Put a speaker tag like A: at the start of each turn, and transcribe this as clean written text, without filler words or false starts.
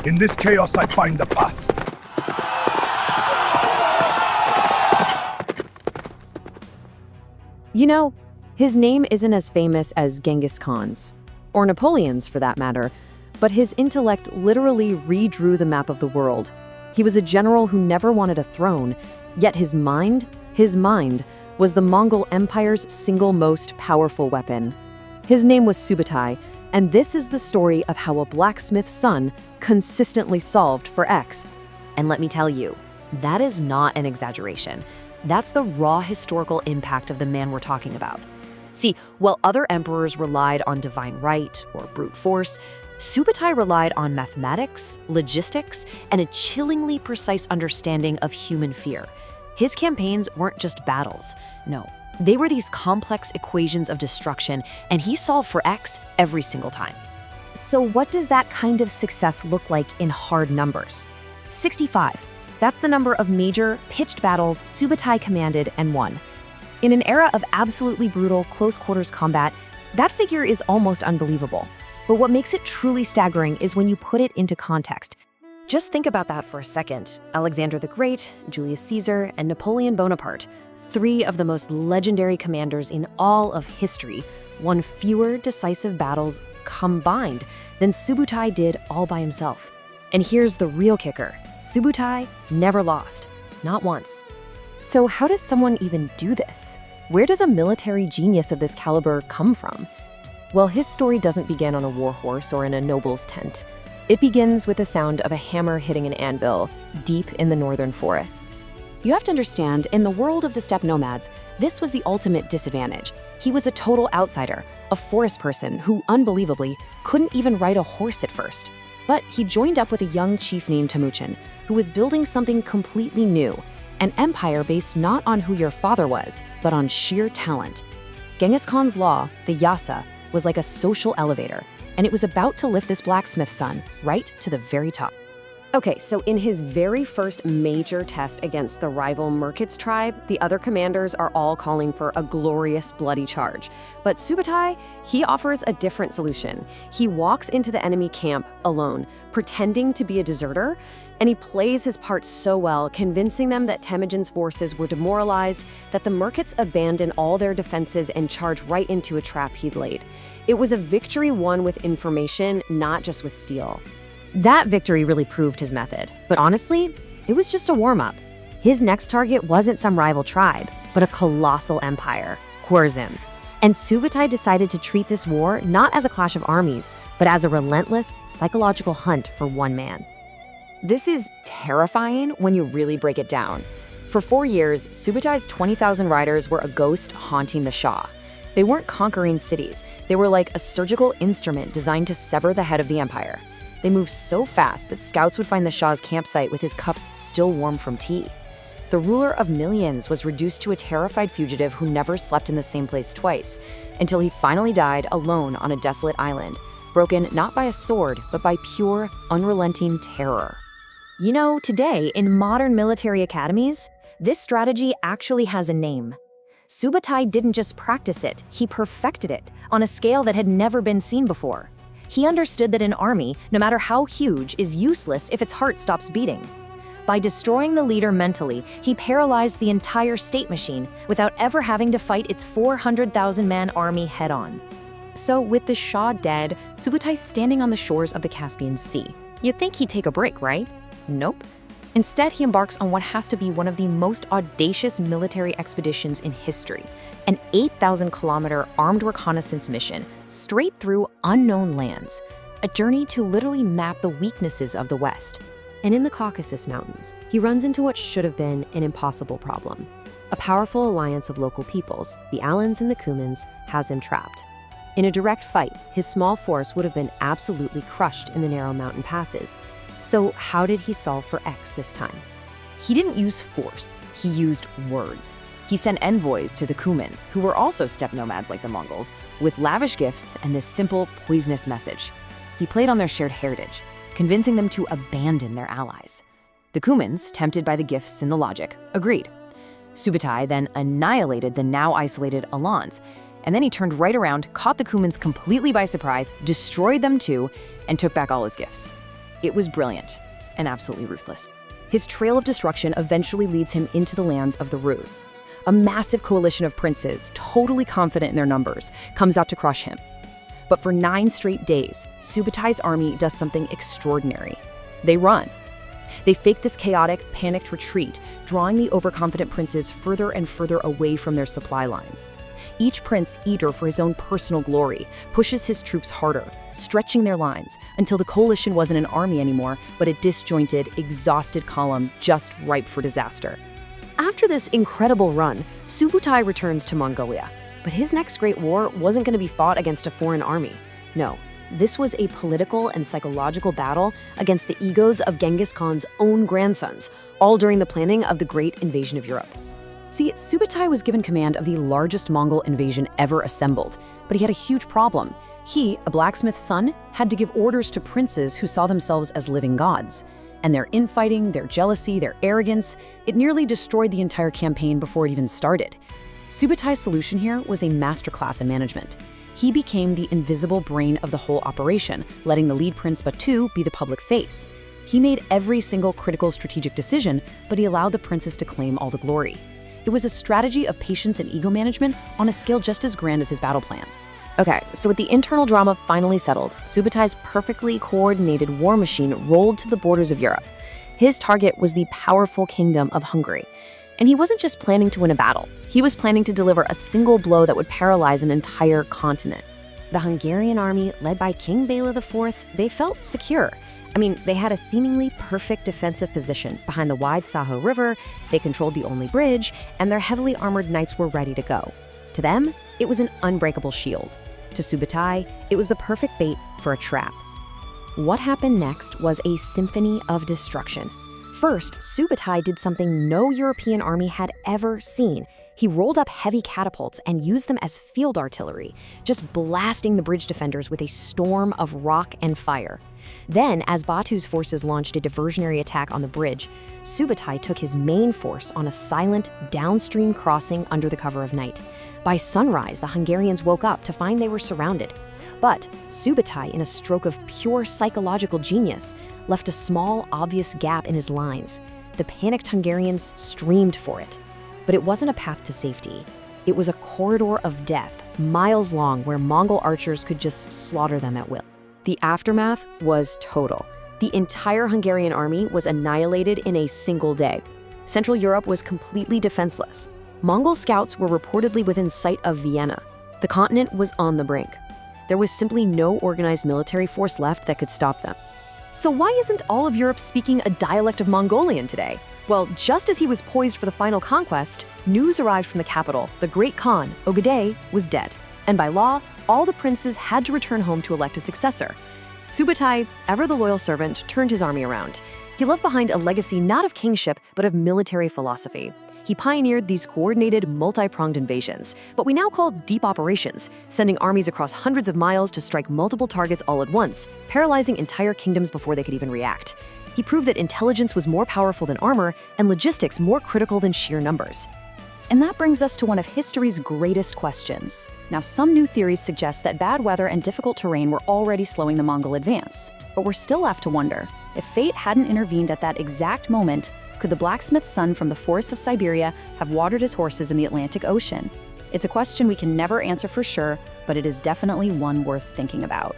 A: In this chaos I find the path.
B: You know, his name isn't as famous as Genghis Khan's, or Napoleon's for that matter, but his intellect literally redrew the map of the world. He was a general who never wanted a throne, yet his mind was the Mongol Empire's single most powerful weapon. His name was Subutai, and this is the story of how a blacksmith's son consistently solved for X. And let me tell you, that is not an exaggeration. That's the raw historical impact of the man we're talking about. See, while other emperors relied on divine right or brute force, Subutai relied on mathematics, logistics, and a chillingly precise understanding of human fear. His campaigns weren't just battles. No, they were these complex equations of destruction, and he solved for X every single time. So what does that kind of success look like in hard numbers? 65. That's the number of major, pitched battles Subutai commanded and won. In an era of absolutely brutal, close-quarters combat, that figure is almost unbelievable. But what makes it truly staggering is when you put it into context. Just think about that for a second. Alexander the Great, Julius Caesar, and Napoleon Bonaparte, three of the most legendary commanders in all of history, won fewer decisive battles combined than Subutai did all by himself. And here's the real kicker. Subutai never lost, not once. So how does someone even do this? Where does a military genius of this caliber come from? Well, his story doesn't begin on a war horse or in a noble's tent. It begins with the sound of a hammer hitting an anvil deep in the northern forests. You have to understand, in the world of the steppe nomads, this was the ultimate disadvantage. He was a total outsider, a forest person who, unbelievably, couldn't even ride a horse at first. But he joined up with a young chief named Temujin, who was building something completely new, an empire based not on who your father was, but on sheer talent. Genghis Khan's law, the Yasa, was like a social elevator, and it was about to lift this blacksmith's son right to the very top. Okay, so in his very first major test against the rival Merkits tribe, the other commanders are all calling for a glorious, bloody charge. But Subutai, he offers a different solution. He walks into the enemy camp alone, pretending to be a deserter, and he plays his part so well, convincing them that Temujin's forces were demoralized, that the Merkits abandon all their defenses and charge right into a trap he'd laid. It was a victory won with information, not just with steel. That victory really proved his method, but honestly, it was just a warm-up. His next target wasn't some rival tribe, but a colossal empire, Khwarezm. And Subutai decided to treat this war not as a clash of armies, but as a relentless, psychological hunt for one man. This is terrifying when you really break it down. For 4 years, Subutai's 20,000 riders were a ghost haunting the Shah. They weren't conquering cities, they were like a surgical instrument designed to sever the head of the empire. They moved so fast that scouts would find the Shah's campsite with his cups still warm from tea. The ruler of millions was reduced to a terrified fugitive who never slept in the same place twice, until he finally died alone on a desolate island, broken not by a sword, but by pure, unrelenting terror. You know, today, in modern military academies, this strategy actually has a name. Subutai didn't just practice it, he perfected it on a scale that had never been seen before. He understood that an army, no matter how huge, is useless if its heart stops beating. By destroying the leader mentally, he paralyzed the entire state machine without ever having to fight its 400,000-man army head-on. So with the Shah dead, Subutai standing on the shores of the Caspian Sea, you'd think he'd take a break, right? Nope. Instead, he embarks on what has to be one of the most audacious military expeditions in history, an 8,000-kilometer armed reconnaissance mission straight through unknown lands, a journey to literally map the weaknesses of the West. And in the Caucasus Mountains, he runs into what should have been an impossible problem. A powerful alliance of local peoples, the Alans and the Cumans, has him trapped. In a direct fight, his small force would have been absolutely crushed in the narrow mountain passes. So how did he solve for X this time? He didn't use force, he used words. He sent envoys to the Cumans, who were also steppe nomads like the Mongols, with lavish gifts and this simple, poisonous message. He played on their shared heritage, convincing them to abandon their allies. The Cumans, tempted by the gifts and the logic, agreed. Subutai then annihilated the now isolated Alans, and then he turned right around, caught the Cumans completely by surprise, destroyed them too, and took back all his gifts. It was brilliant and absolutely ruthless. His trail of destruction eventually leads him into the lands of the Rus. A massive coalition of princes, totally confident in their numbers, comes out to crush him. But for 9 straight days, Subutai's army does something extraordinary. They run. They fake this chaotic, panicked retreat, drawing the overconfident princes further and further away from their supply lines. Each prince, eager for his own personal glory, pushes his troops harder, stretching their lines until the coalition wasn't an army anymore, but a disjointed, exhausted column just ripe for disaster. After this incredible run, Subutai returns to Mongolia. But his next great war wasn't going to be fought against a foreign army. No, this was a political and psychological battle against the egos of Genghis Khan's own grandsons, all during the planning of the Great Invasion of Europe. See, Subutai was given command of the largest Mongol invasion ever assembled, but he had a huge problem. He, a blacksmith's son, had to give orders to princes who saw themselves as living gods. And their infighting, their jealousy, their arrogance, it nearly destroyed the entire campaign before it even started. Subutai's solution here was a masterclass in management. He became the invisible brain of the whole operation, letting the lead prince Batu be the public face. He made every single critical strategic decision, but he allowed the princes to claim all the glory. It was a strategy of patience and ego management on a scale just as grand as his battle plans. Okay, so with the internal drama finally settled, Subutai's perfectly coordinated war machine rolled to the borders of Europe. His target was the powerful kingdom of Hungary. And he wasn't just planning to win a battle. He was planning to deliver a single blow that would paralyze an entire continent. The Hungarian army, led by King Bela IV, they felt secure. I mean, they had a seemingly perfect defensive position behind the wide Saho River, they controlled the only bridge, and their heavily armored knights were ready to go. To them, it was an unbreakable shield. To Subutai, it was the perfect bait for a trap. What happened next was a symphony of destruction. First, Subutai did something no European army had ever seen. He rolled up heavy catapults and used them as field artillery, just blasting the bridge defenders with a storm of rock and fire. Then, as Batu's forces launched a diversionary attack on the bridge, Subutai took his main force on a silent, downstream crossing under the cover of night. By sunrise, the Hungarians woke up to find they were surrounded. But Subutai, in a stroke of pure psychological genius, left a small, obvious gap in his lines. The panicked Hungarians streamed for it. But it wasn't a path to safety. It was a corridor of death, miles long, where Mongol archers could just slaughter them at will. The aftermath was total. The entire Hungarian army was annihilated in a single day. Central Europe was completely defenseless. Mongol scouts were reportedly within sight of Vienna. The continent was on the brink. There was simply no organized military force left that could stop them. So why isn't all of Europe speaking a dialect of Mongolian today? Well, just as he was poised for the final conquest, news arrived from the capital. The great Khan, Ogedei, was dead. And by law, all the princes had to return home to elect a successor. Subutai, ever the loyal servant, turned his army around. He left behind a legacy not of kingship, but of military philosophy. He pioneered these coordinated, multi-pronged invasions, what we now call deep operations, sending armies across hundreds of miles to strike multiple targets all at once, paralyzing entire kingdoms before they could even react. He proved that intelligence was more powerful than armor and logistics more critical than sheer numbers. And that brings us to one of history's greatest questions. Now, some new theories suggest that bad weather and difficult terrain were already slowing the Mongol advance. But we're still left to wonder, if fate hadn't intervened at that exact moment, could the blacksmith's son from the forests of Siberia have watered his horses in the Atlantic Ocean? It's a question we can never answer for sure, but it is definitely one worth thinking about.